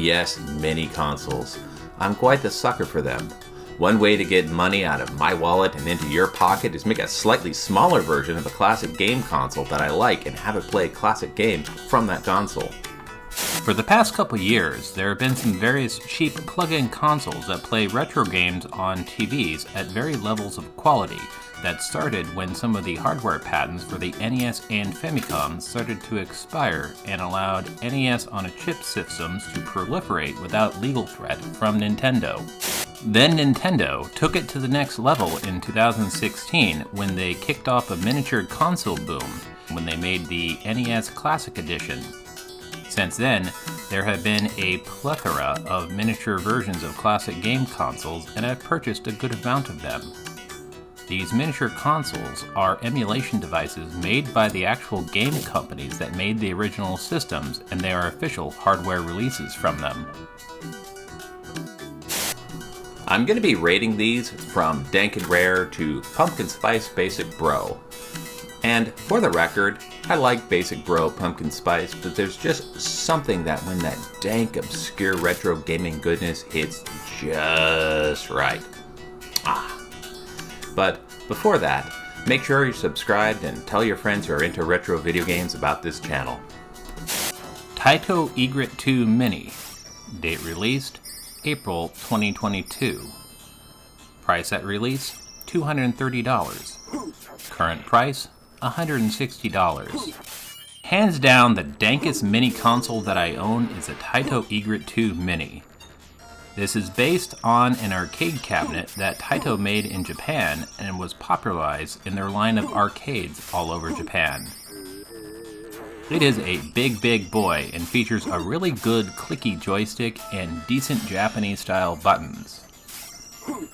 NES mini consoles. I'm quite the sucker for them. One way to get money out of my wallet and into your pocket is make a slightly smaller version of a classic game console that I like and have it play classic games from that console. For the past couple years, there have been some various cheap plug-in consoles that play retro games on TVs at varied levels of quality that started when some of the hardware patents for the NES and Famicom started to expire and allowed NES on a chip systems to proliferate without legal threat from Nintendo. Then Nintendo took it to the next level in 2016 when they kicked off a miniature console boom when they made the NES Classic Edition. Since then, there have been a plethora of miniature versions of classic game consoles, and I've purchased a good amount of them. These miniature consoles are emulation devices made by the actual game companies that made the original systems, and they are official hardware releases from them. I'm going to be rating these from Dank and Rare to Pumpkin Spice Basic Bro. And for the record, I like Basic Bro Pumpkin Spice, but there's just something that when that dank, obscure retro gaming goodness hits just right. But before that, make sure you're subscribed and tell your friends who are into retro video games about this channel. Taito Egret 2 Mini. Date released April 2022. Price at release $230. Current price $160. Hands down, the dankest mini console that I own is a Taito Egret 2 Mini. This is based on an arcade cabinet that Taito made in Japan and was popularized in their line of arcades all over Japan. It is a big boy and features a really good clicky joystick and decent Japanese style buttons.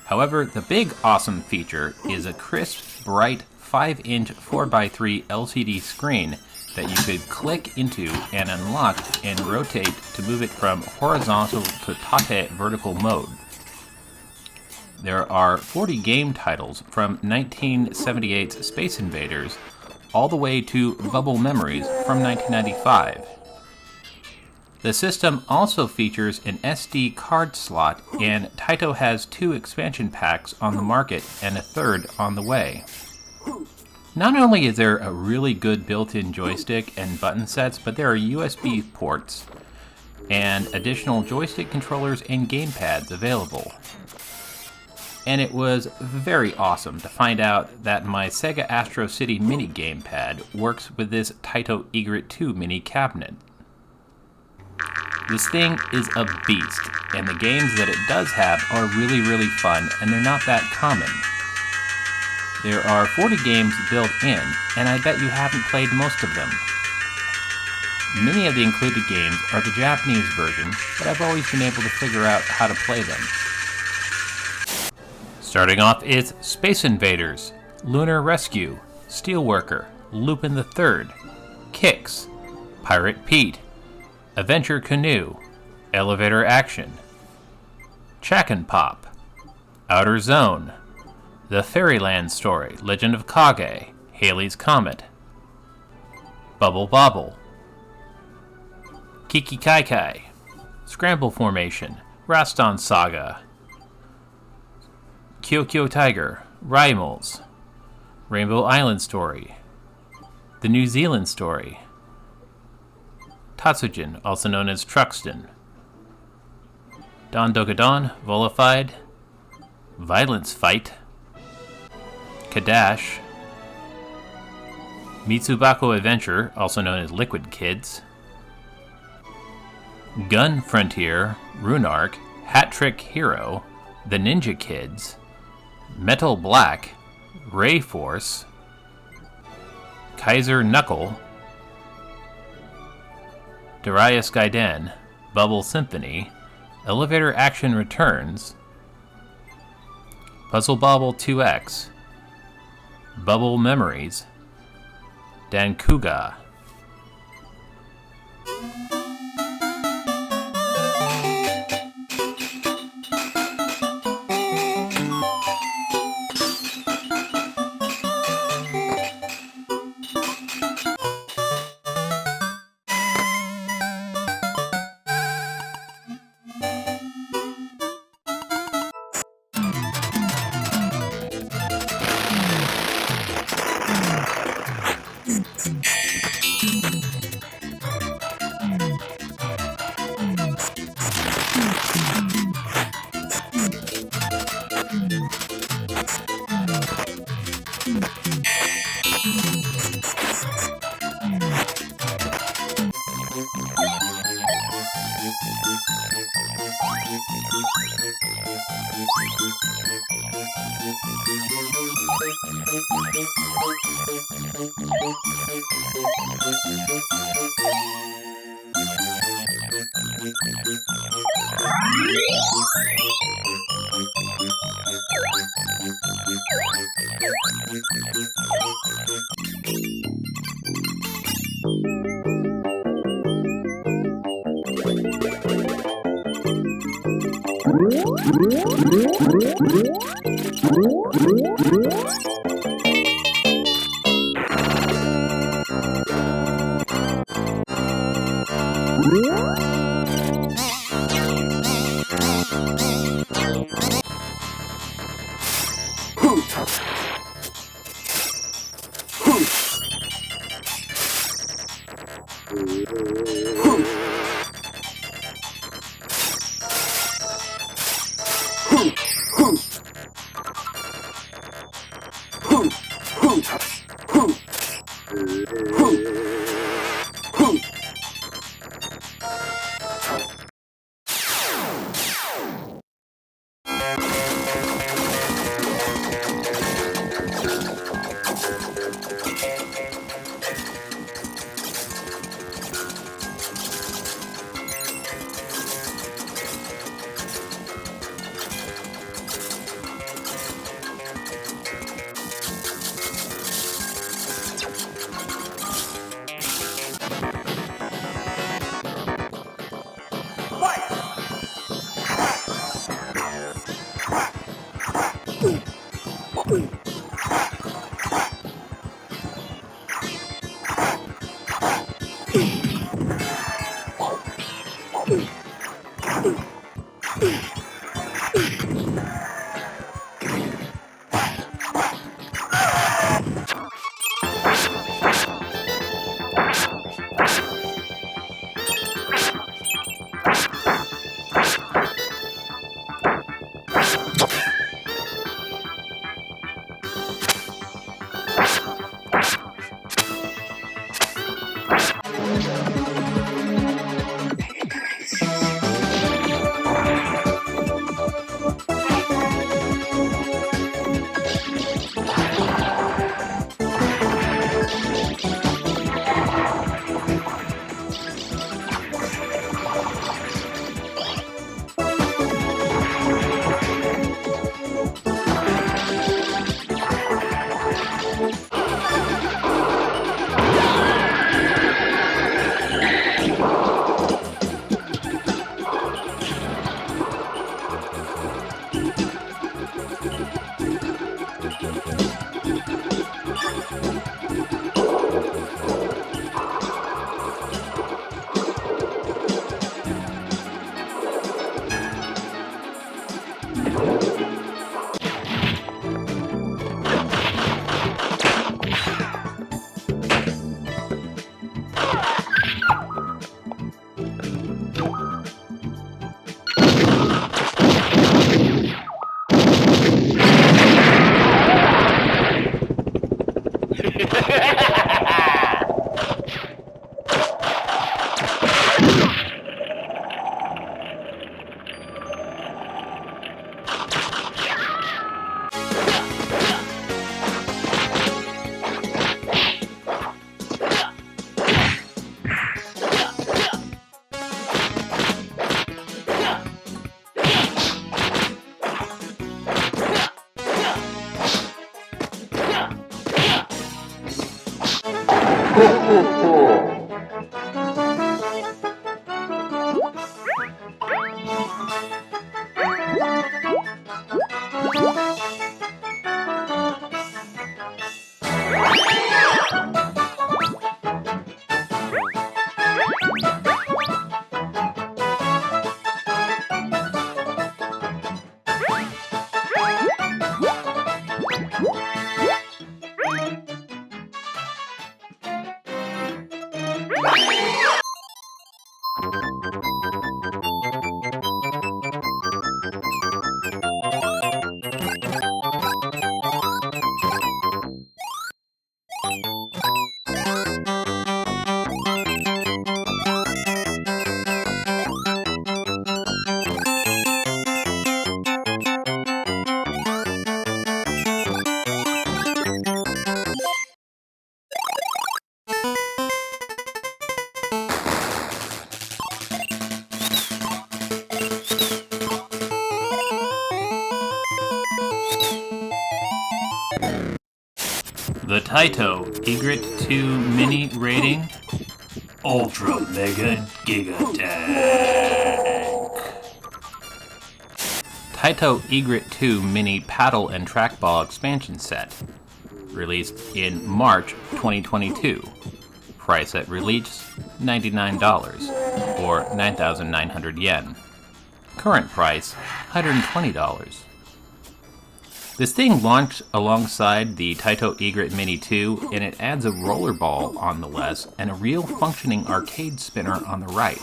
However, the big awesome feature is a crisp, bright 5-inch 4x3 LCD screen that you could click into and unlock and rotate to move it from horizontal to tate vertical mode. There are 40 game titles from 1978's Space Invaders all the way to Bubble Memories from 1995. The system also features an SD card slot, and Taito has 2 expansion packs on the market and a 3rd on the way. Not only is there a really good built-in joystick and button sets, but there are USB ports and additional joystick controllers and gamepads available. And it was very awesome to find out that my Sega Astro City mini gamepad works with this Taito Egret 2 mini cabinet. This thing is a beast, and the games that it does have are really fun, and they're not that common. There are 40 games built in, and I bet you haven't played most of them. Many of the included games are the Japanese version, but I've always been able to figure out how to play them. Starting off is Space Invaders, Lunar Rescue, Steelworker, Lupin the Third, Kicks, Pirate Pete, Adventure Canoe, Elevator Action, Chack and Pop, Outer Zone, The Fairyland Story, Legend of Kage, Halley's Comet, Bubble Bobble, Kiki Kai Kai, Scramble Formation, Raston Saga, Kyokyo Tiger, Rymals, Rainbow Island Story, The New Zealand Story, Tatsujin, also known as Truxton, Don Dogadon, Volified, Violence Fight, Kadash, Mitsubako Adventure, also known as Liquid Kids, Gun Frontier, Runark, Hat Trick Hero, The Ninja Kids, Metal Black, Ray Force, Kaiser Knuckle, Darius Gaiden, Bubble Symphony, Elevator Action Returns, Puzzle Bobble 2X, Bubble Memories, Dankuga. The Taito Egret 2 Mini rating, Ultra Mega Giga Dank. Taito Egret 2 Mini Paddle and Trackball Expansion Set, released in March 2022. Price at release, $99, or 9,900 yen. Current price, $120. This thing launched alongside the Taito Egret Mini 2, and it adds a rollerball on the left and a real functioning arcade spinner on the right.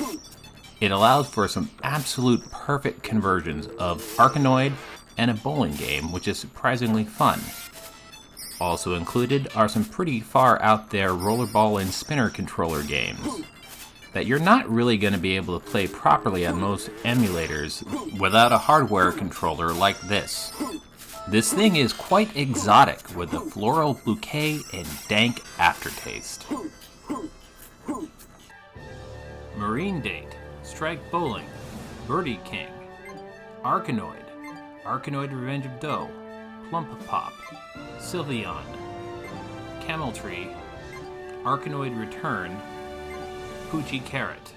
It allows for some absolute perfect conversions of Arkanoid and a bowling game, which is surprisingly fun. Also included are some pretty far out there rollerball and spinner controller games that you're not really going to be able to play properly on most emulators without a hardware controller like this. This thing is quite exotic with a floral bouquet and dank aftertaste. Marine Date, Strike Bowling, Birdie King, Arkanoid, Arkanoid Revenge of Dough, Plump Pop, Sylveon, Camel Tree, Arkanoid Return, Poochie Carrot.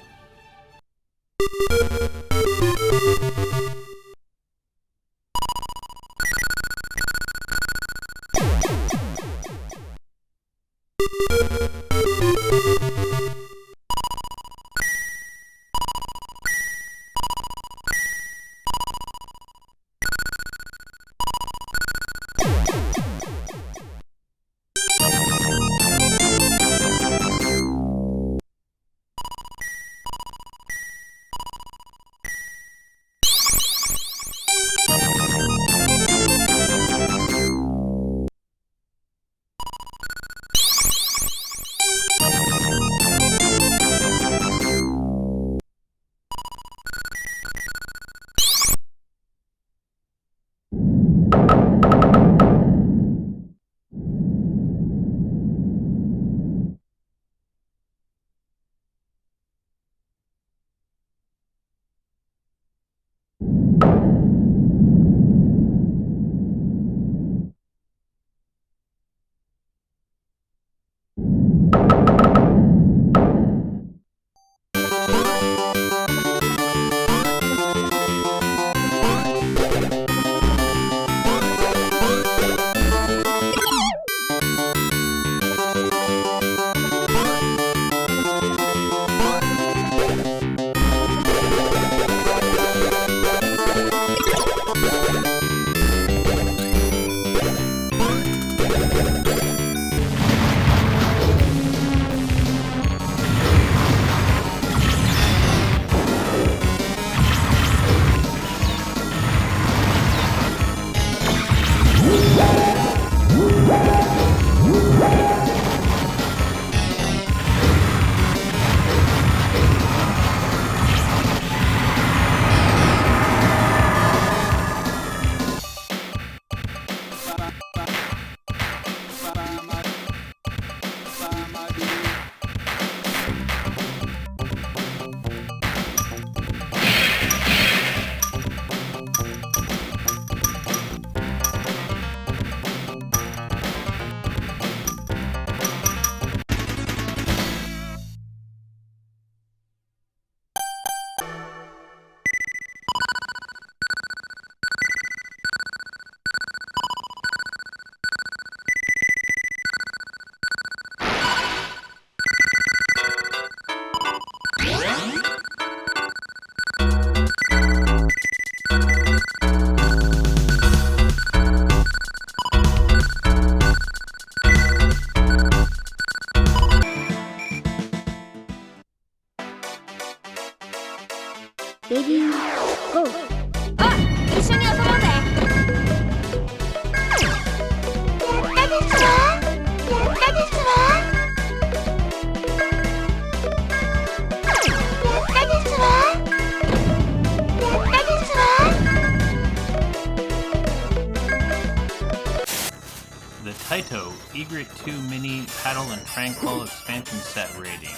Taito Egret 2 Mini Paddle and Trackball Expansion Set rating.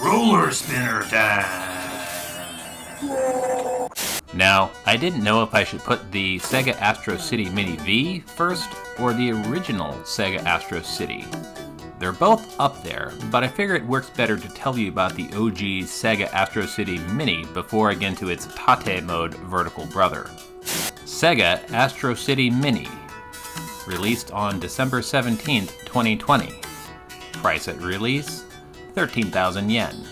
Roller Spinner time! Now, I didn't know if I should put the Sega Astro City Mini V first or the original Sega Astro City. They're both up there, but I figure it works better to tell you about the OG Sega Astro City Mini before I get into its Tate mode vertical brother. Sega Astro City Mini, released on December 17th, 2020. Price at release, 13,000 yen.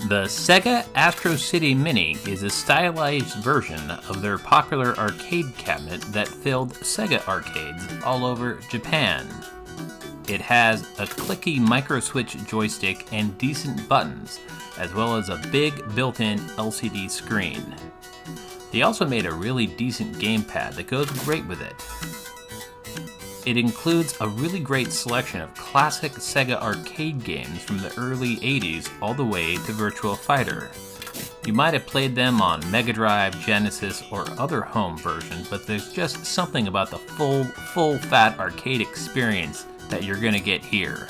The Sega Astro City Mini is a stylized version of their popular arcade cabinet that filled Sega arcades all over Japan. It has a clicky micro-switch joystick and decent buttons, as well as a big built-in LCD screen. They also made a really decent gamepad that goes great with it. It includes a really great selection of classic Sega arcade games from the early 80s all the way to Virtua Fighter. You might have played them on Mega Drive, Genesis, or other home versions, but there's just something about the full-fat arcade experience that you're gonna get here.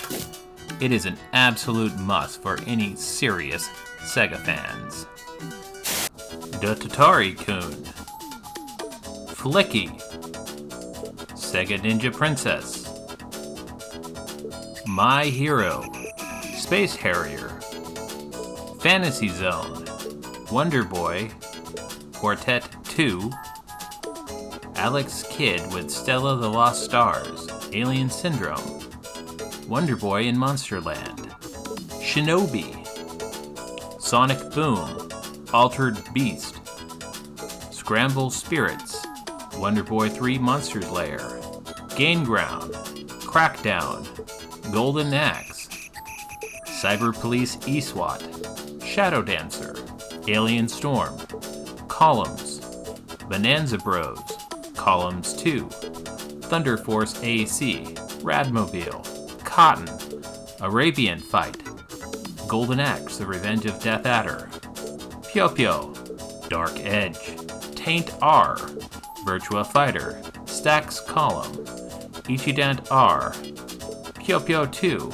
It is an absolute must for any serious Sega fans. Dotatori-kun, Flicky, Sega Ninja Princess, My Hero, Space Harrier, Fantasy Zone, Wonder Boy, Quartet 2, Alex Kidd with Stella the Lost Stars, Alien Syndrome, Wonder Boy in Monsterland, Shinobi, Sonic Boom, Altered Beast, Scramble Spirits, Wonder Boy 3 Monsters Lair, Game Ground, Crackdown, Golden Axe, Cyber Police eSWAT, Shadow Dancer, Alien Storm, Columns, Bonanza Bros, Columns 2, Thunder Force AC, Radmobile, Cotton, Arabian Fight, Golden Axe, The Revenge of Death Adder, Pyo-Pyo, Dark Edge, Taint R, Virtua Fighter, Stax Column, Ichidant R, Pyo-Pyo 2.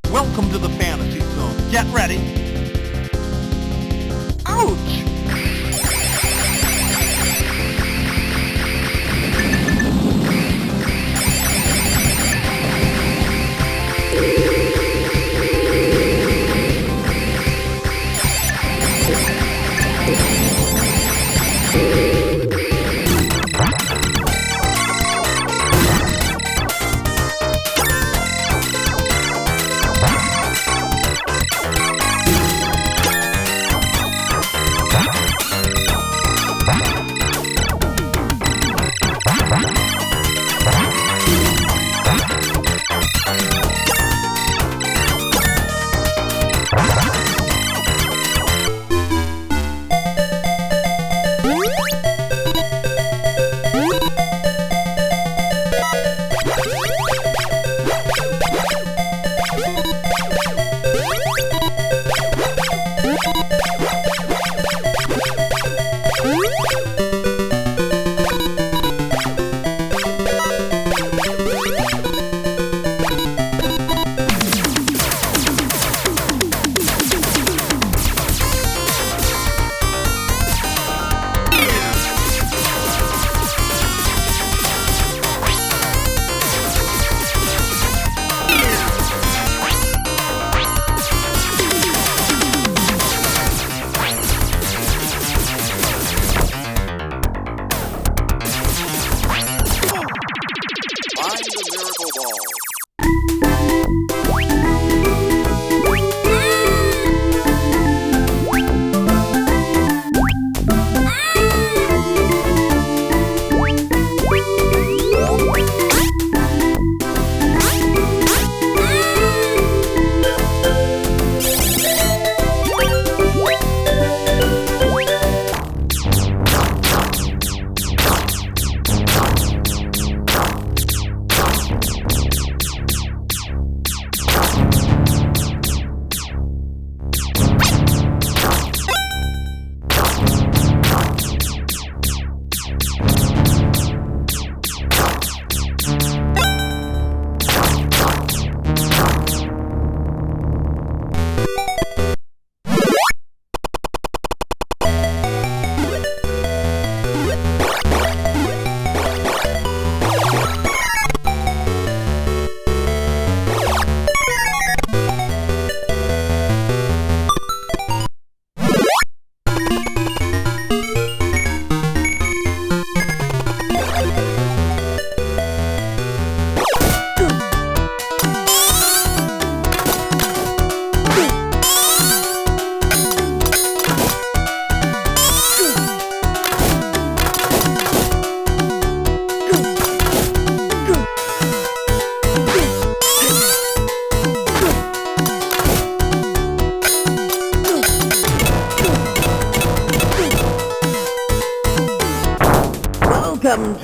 Welcome to the Fantasy Zone. Get ready. Ouch!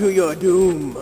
to your doom.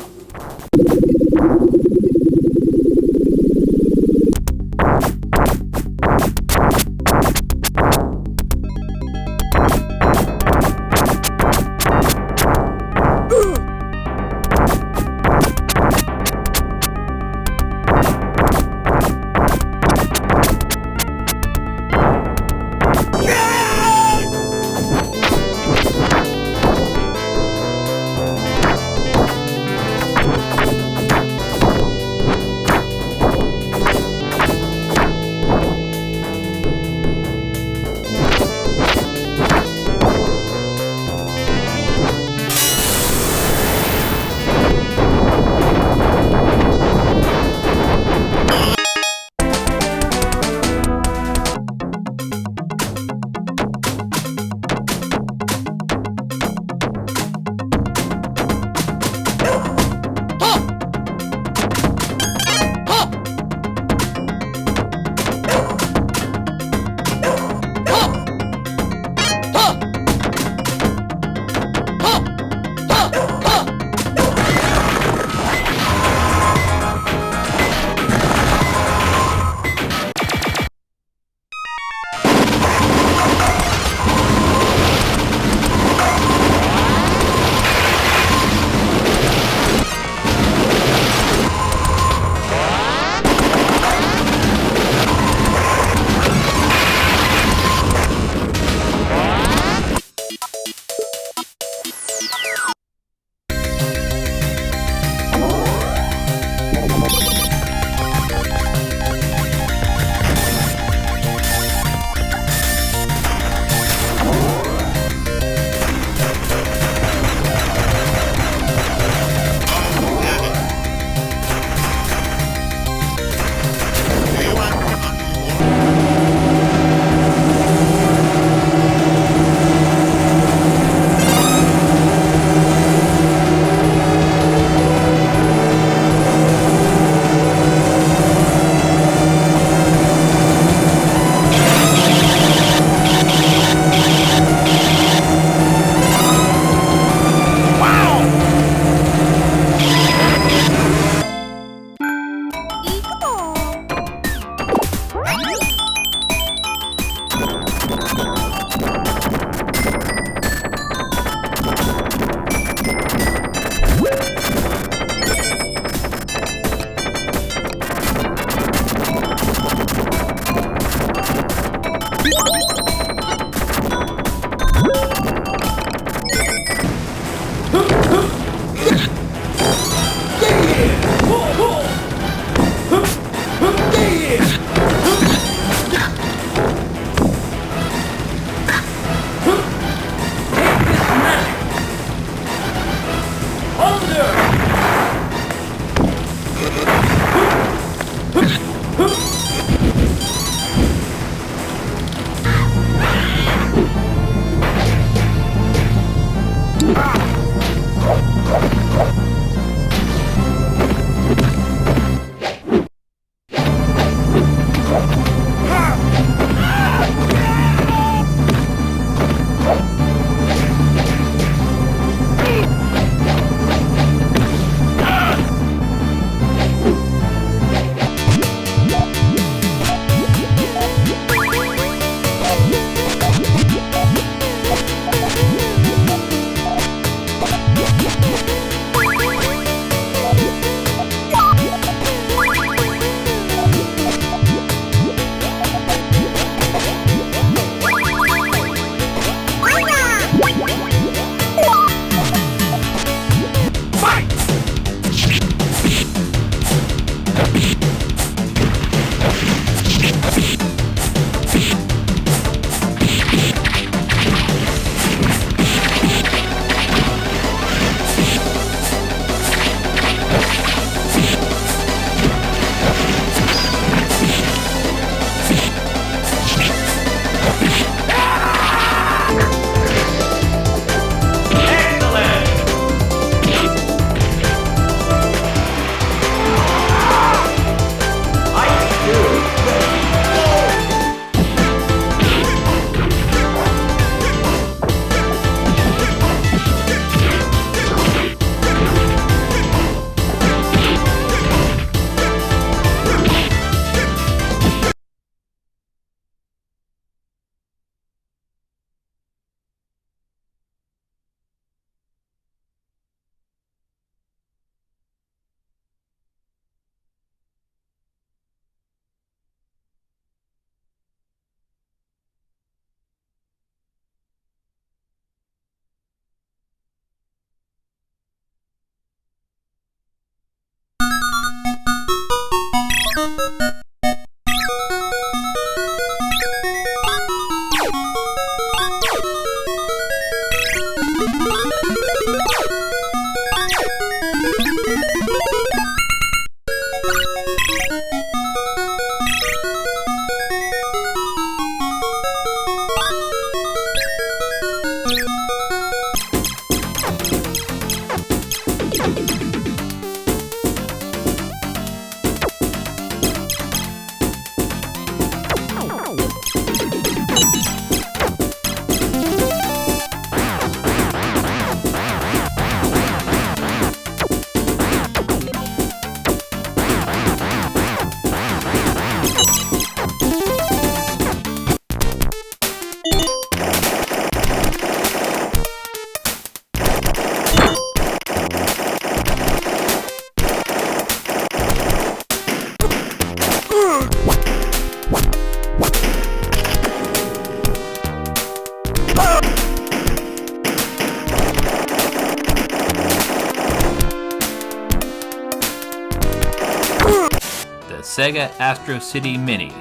Sega Astro City Mini.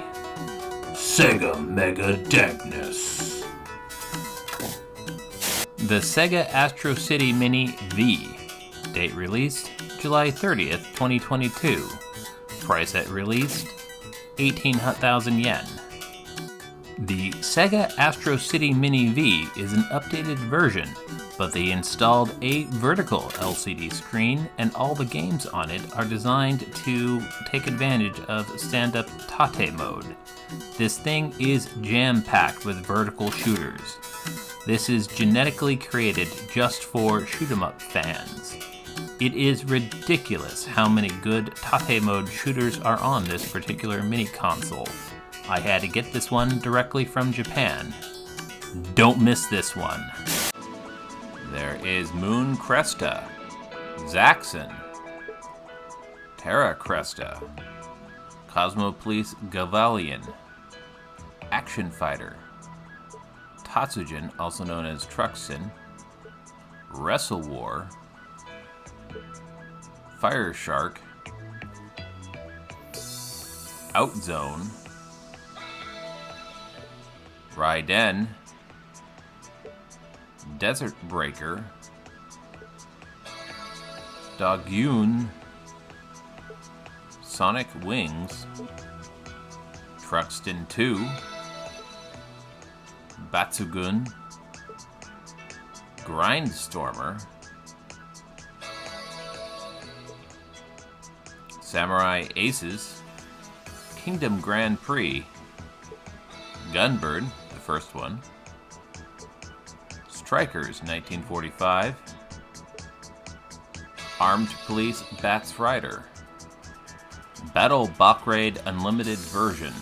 Sega Mega Dankness. The Sega Astro City Mini V. Date released July 30th, 2022. Price at release 18,000 yen. The Sega Astro City Mini V is an updated version, but they installed a vertical LCD screen and all the games on it are designed to take advantage of stand-up Tate mode. This thing is jam-packed with vertical shooters. This is genetically created just for shoot-'em-up fans. It is ridiculous how many good Tate mode shooters are on this particular mini console. I had to get this one directly from Japan. Don't miss this one. There is Moon Cresta, Zaxxon, Terra Cresta, Cosmo Police Gavalion, Action Fighter, Tatsujin, also known as Truxin, Wrestle War, Fire Shark, Outzone, Raiden, Desert Breaker, Dogyun, Sonic Wings, Truxton 2, Batsugun, Grindstormer, Samurai Aces, Kingdom Grand Prix, Gunbird, the first one, Strikers 1945, Armed Police Bats Rider, Battle Bockraid Unlimited version.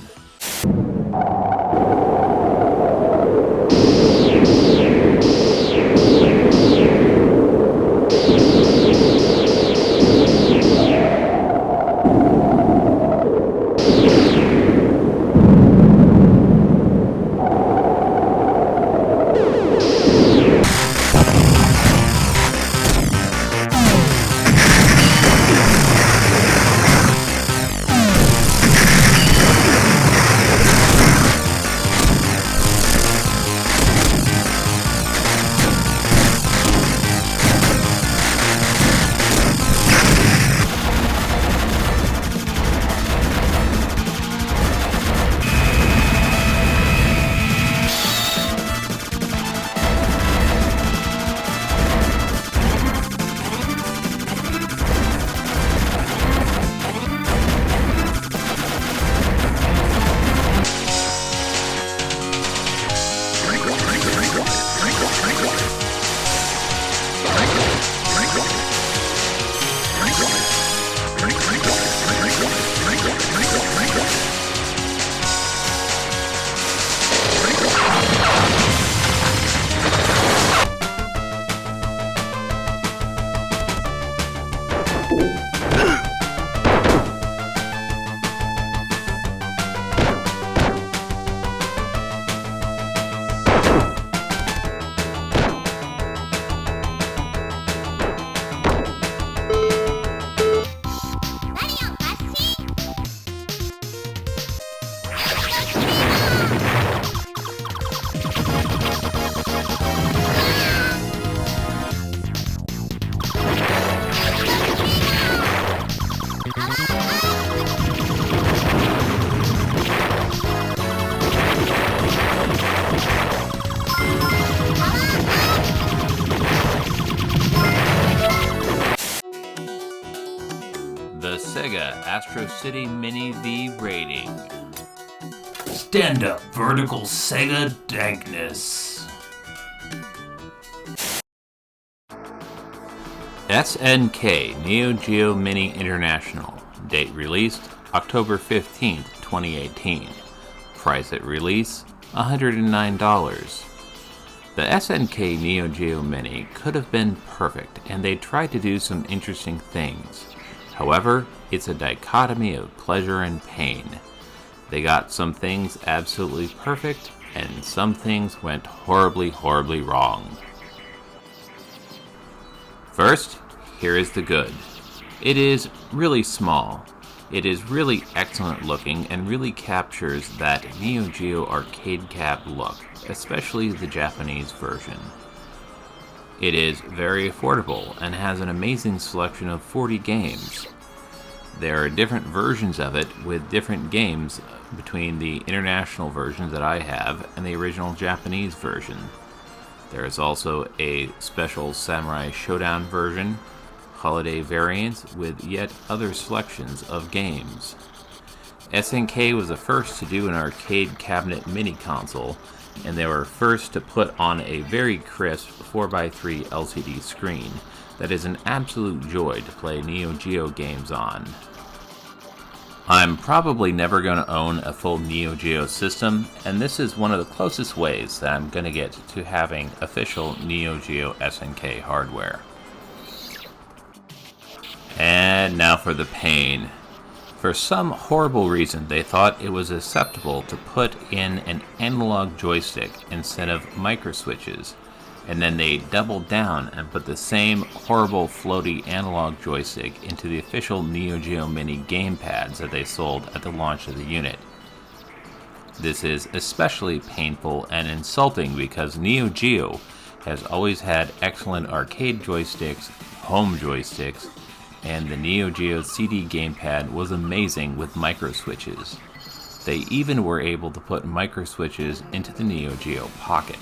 Sega Astro City Mini V rating. Stand up vertical Sega dankness. SNK NEOGEO Mini International. Date released October 15th, 2018. Price at release $109. The SNK NEOGEO Mini could have been perfect, and they tried to do some interesting things. However, it's a dichotomy of pleasure and pain. They got some things absolutely perfect, and some things went horribly, horribly wrong. First, here is the good. It is really small. It is really excellent looking and really captures that NEOGEO arcade cab look, especially the Japanese version. It is very affordable and has an amazing selection of 40 games. There are different versions of it with different games between the international version that I have and the original Japanese version. There is also a special Samurai Showdown version, holiday variants with yet other selections of games. SNK was the first to do an arcade cabinet mini console, and they were first to put on a very crisp 4x3 LCD screen that is an absolute joy to play NEOGEO games on. I'm probably never going to own a full NEOGEO system, and this is one of the closest ways that I'm going to get to having official NEOGEO SNK hardware. And now for the pain. For some horrible reason, they thought it was acceptable to put in an analog joystick instead of microswitches, and then they doubled down and put the same horrible floaty analog joystick into the official NEOGEO Mini gamepads that they sold at the launch of the unit. This is especially painful and insulting because NEOGEO has always had excellent arcade joysticks, home joysticks, and the NEOGEO CD gamepad was amazing with microswitches. They even were able to put microswitches into the NEOGEO Pocket.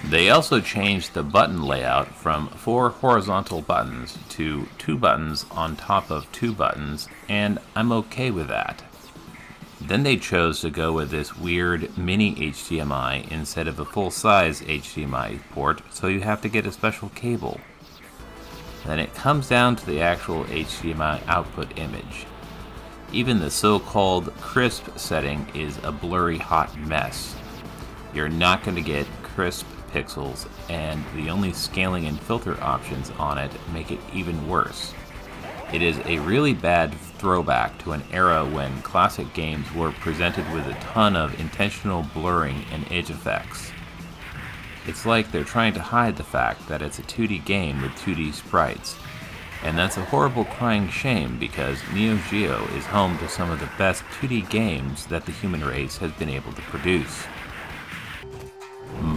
They also changed the button layout from 4 horizontal buttons to 2 buttons on top of 2 buttons, and I'm okay with that. Then they chose to go with this weird mini HDMI instead of a full-size HDMI port, so you have to get a special cable. Then it comes down to the actual HDMI output image. Even the so-called crisp setting is a blurry hot mess. You're not going to get crisp pixels, and the only scaling and filter options on it make it even worse. It is a really bad throwback to an era when classic games were presented with a ton of intentional blurring and edge effects. It's like they're trying to hide the fact that it's a 2D game with 2D sprites, and that's a horrible crying shame because NEOGEO is home to some of the best 2D games that the human race has been able to produce.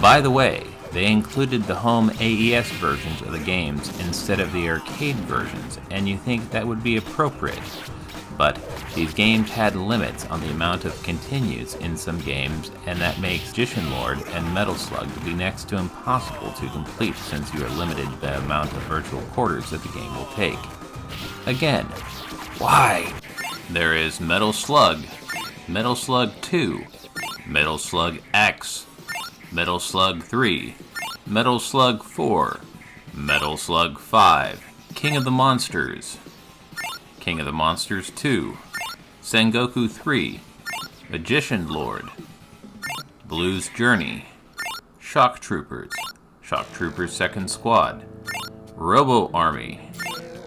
By the way, they included the home AES versions of the games instead of the arcade versions, and you think that would be appropriate. But these games had limits on the amount of continues in some games, and that makes Magician Lord and Metal Slug to be next to impossible to complete since you are limited by the amount of virtual quarters that the game will take. Again, why? There is Metal Slug, Metal Slug 2, Metal Slug X, Metal Slug 3, Metal Slug 4, Metal Slug 5, King of the Monsters, King of the Monsters 2, Sengoku 3, Magician Lord, Blues Journey, Shock Troopers, Shock Troopers Second Squad, Robo Army,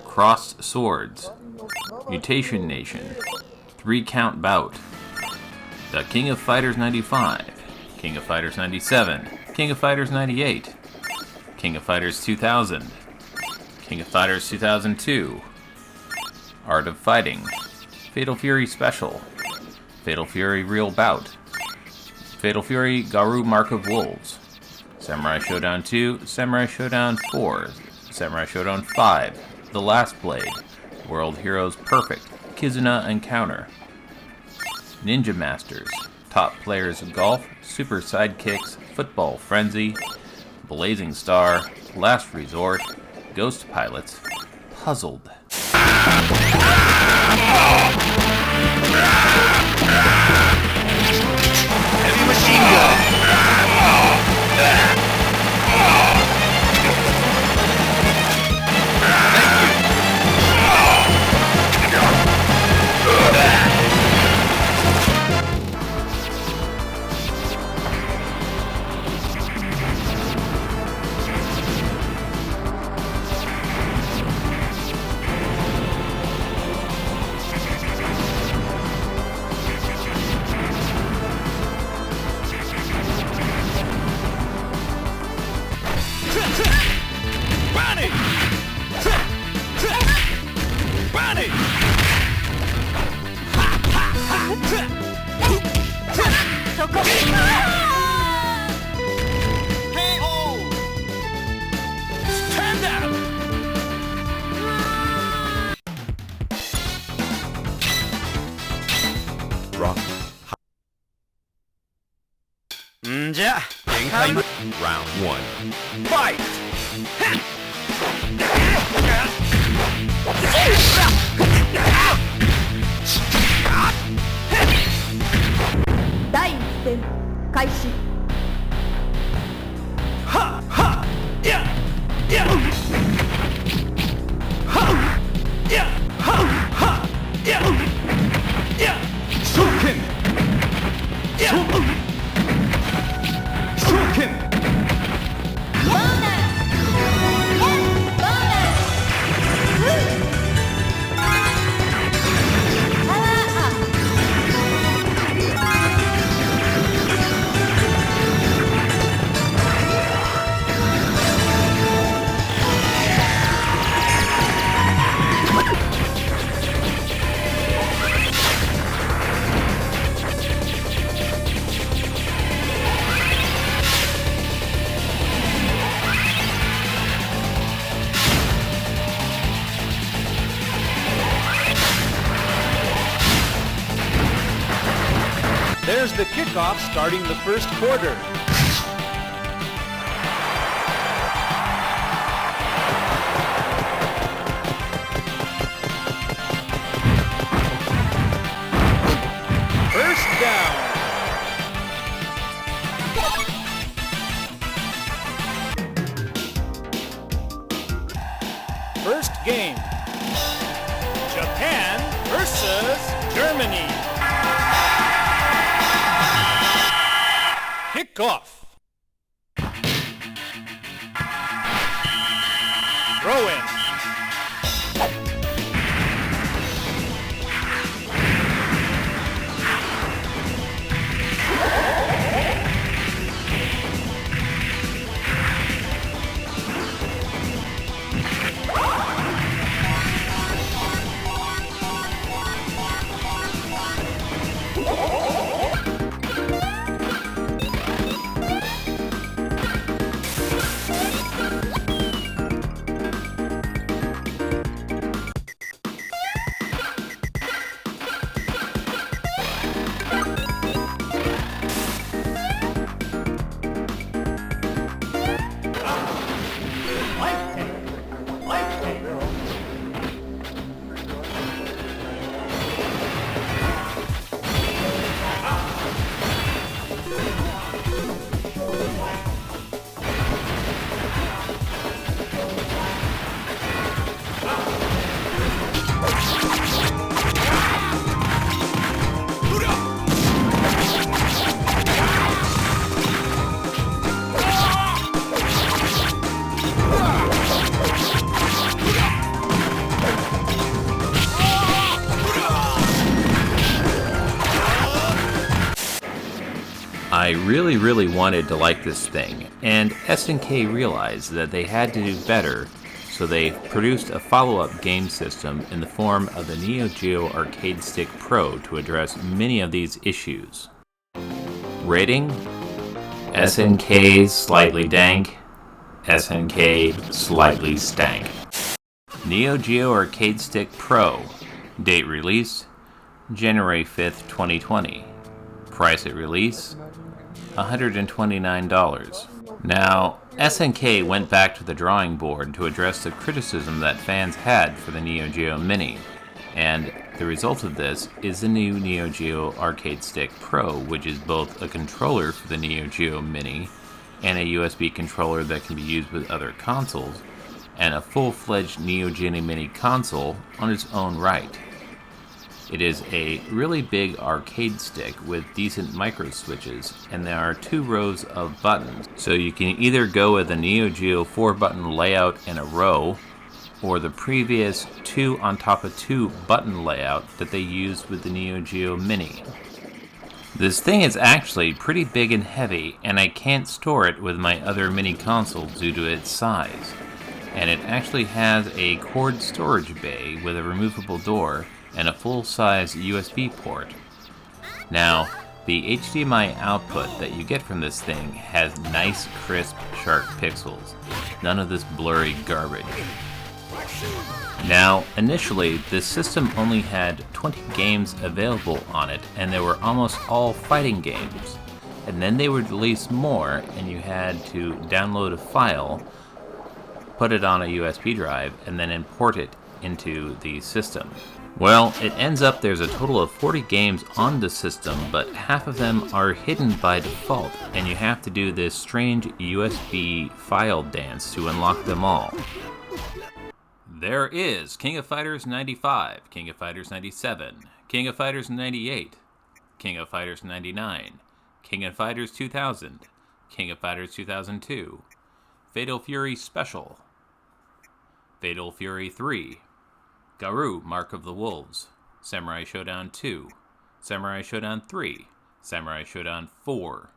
Crossed Swords, Mutation Nation, 3 Count Bout, The King of Fighters 95, King of Fighters 97, King of Fighters 98, King of Fighters 2000, King of Fighters 2002, Art of Fighting, Fatal Fury Special, Fatal Fury Real Bout, Fatal Fury Garou Mark of Wolves, Samurai Showdown 2, Samurai Showdown 4, Samurai Showdown 5, The Last Blade, World Heroes Perfect, Kizuna Encounter, Ninja Masters, Top Players of Golf, Super Sidekicks, Football Frenzy, Blazing Star, Last Resort, Ghost Pilots, Puzzled. Heavy machine gun. Rock. んじゃ、限界ま。Round 1. Fight! 第一戦開始。ははややはやははやや証券や証券ボーナスボーナスパワーアップ。There's the kickoff starting the first quarter. First down. First game. Japan versus Germany. Kickoff. Throw in. I really wanted to like this thing, and SNK realized that they had to do better, so they produced a follow-up game system in the form of the NEOGEO Arcade Stick Pro to address many of these issues. Rating: SNK slightly dank, SNK slightly stank. NEOGEO Arcade Stick Pro. Date release: January 5th, 2020. Price at release: $129. Now, SNK went back to the drawing board to address the criticism that fans had for the NEOGEO Mini, and the result of this is the new NEOGEO Arcade Stick Pro, which is both a controller for the NEOGEO Mini and a USB controller that can be used with other consoles, and a full-fledged NEOGEO Mini console on its own right. It is a really big arcade stick with decent micro switches, and there are 2 rows of buttons, so you can either go with a NEOGEO 4-button layout in a row, or the previous 2 on top of 2 button layout that they used with the NEOGEO Mini. This thing is actually pretty big and heavy, and I can't store it with my other mini consoles due to its size. And it actually has a cord storage bay with a removable door and a full-size USB port. Now, the HDMI output that you get from this thing has nice, crisp, sharp pixels. None of this blurry garbage. Now, initially, this system only had 20 games available on it, and they were almost all fighting games. And then they would release more, and you had to download a file, put it on a USB drive, and then import it into the system. Well, it ends up there's a total of 40 games on the system, but half of them are hidden by default, and you have to do this strange USB file dance to unlock them all. There is King of Fighters 95, King of Fighters 97, King of Fighters 98, King of Fighters 99, King of Fighters 2000, King of Fighters 2002, Fatal Fury Special, Fatal Fury 3, Garou, Mark of the Wolves, Samurai Showdown 2, Samurai Showdown 3, Samurai Showdown 4,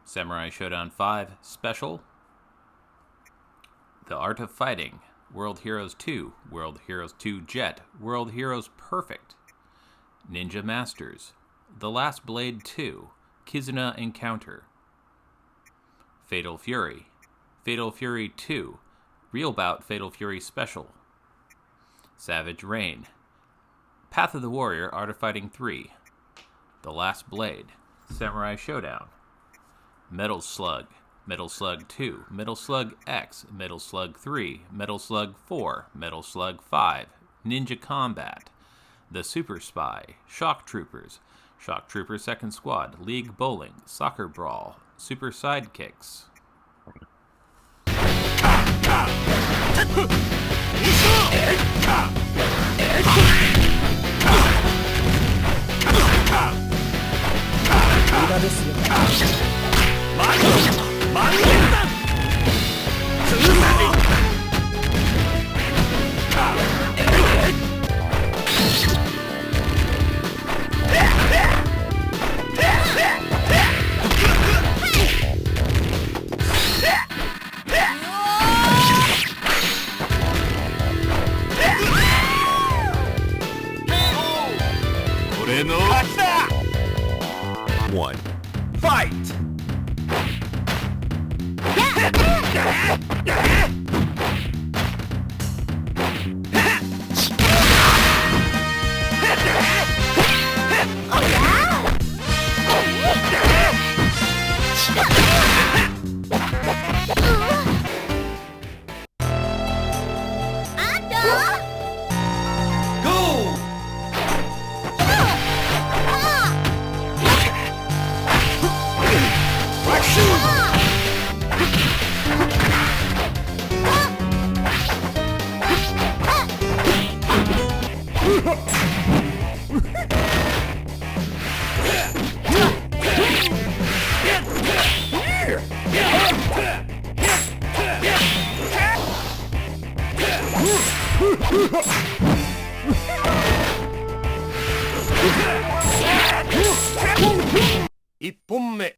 Samurai Showdown 5 Special, The Art of Fighting, World Heroes 2, World Heroes 2 Jet, World Heroes Perfect, Ninja Masters, The Last Blade 2, Kizuna Encounter, Fatal Fury, Fatal Fury 2, Real Bout Fatal Fury Special, Savage Rain, Path of the Warrior Art of Fighting 3, The Last Blade, Samurai Showdown, Metal Slug, Metal Slug 2, Metal Slug X, Metal Slug 3, Metal Slug 4, Metal Slug 5, Ninja Combat, The Super Spy, Shock Troopers, Shock Troopers Second Squad, League Bowling, Soccer Brawl, Super Sidekicks. One. Fight! One本目。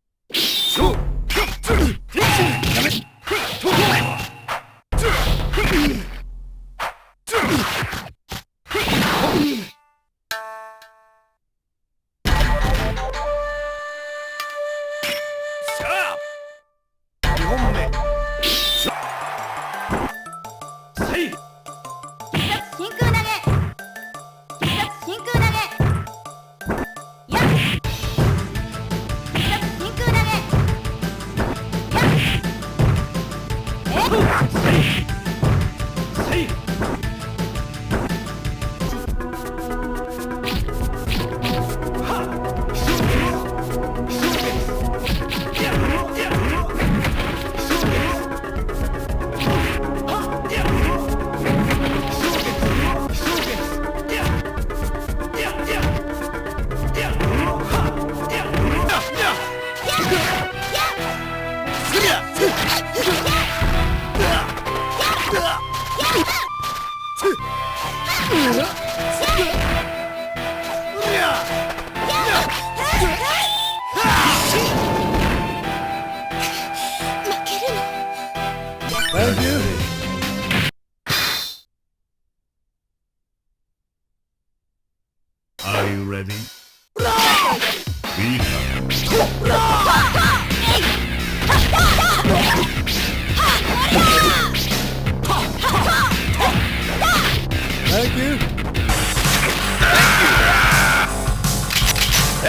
Are you ready?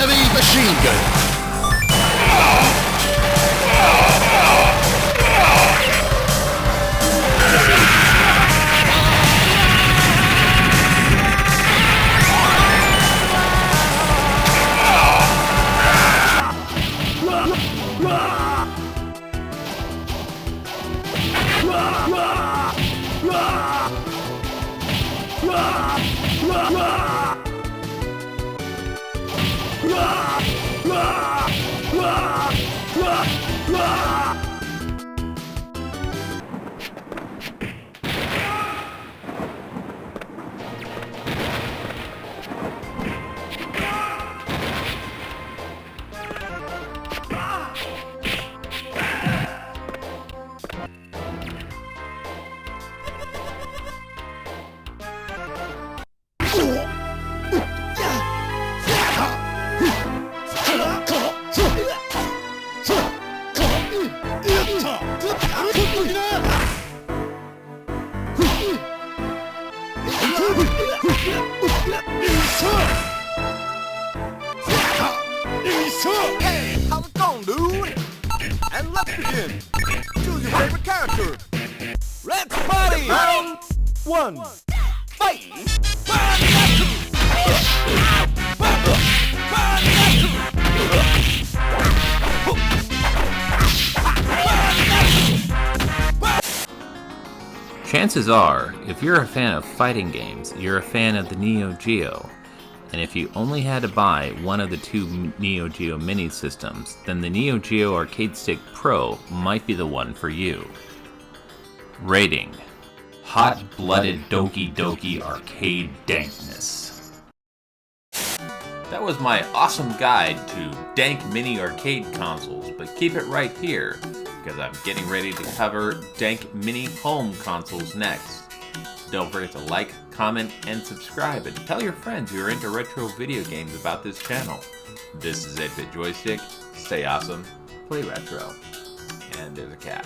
heavy machine gun. Hey, how's it going, dude? And let's begin. Choose your favorite character. Let's party! Round one. Fight! Chances are, if you're a fan of fighting games, you're a fan of the NEOGEO. And if you only had to buy one of the two NEOGEO mini systems, then the NEOGEO Arcade Stick Pro might be the one for you. Rating: hot-blooded Doki Doki arcade dankness. That was my awesome guide to dank mini arcade consoles, but keep it right here, because I'm getting ready to cover dank mini home consoles next. Don't forget to like, comment, and subscribe, and tell your friends who are into retro video games about this channel. This is 8-bit joystick. Stay awesome, play retro. And there's a cat.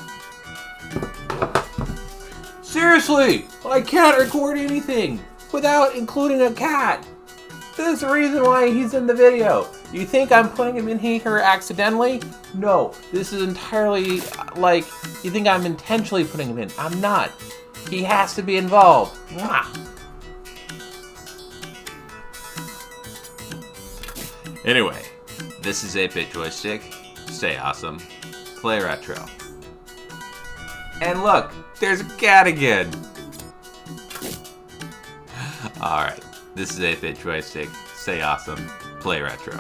Seriously, I can't record anything without including a cat. This is the reason why he's in the video. You think I'm putting him in here accidentally? No, this is entirely like, you think I'm intentionally putting him in. I'm not. He has to be involved. Mwah. Anyway, this is 8-bit joystick. Stay awesome, play retro. And look, there's a cat again. Alright, this is 8-bit joystick. Stay awesome, play retro.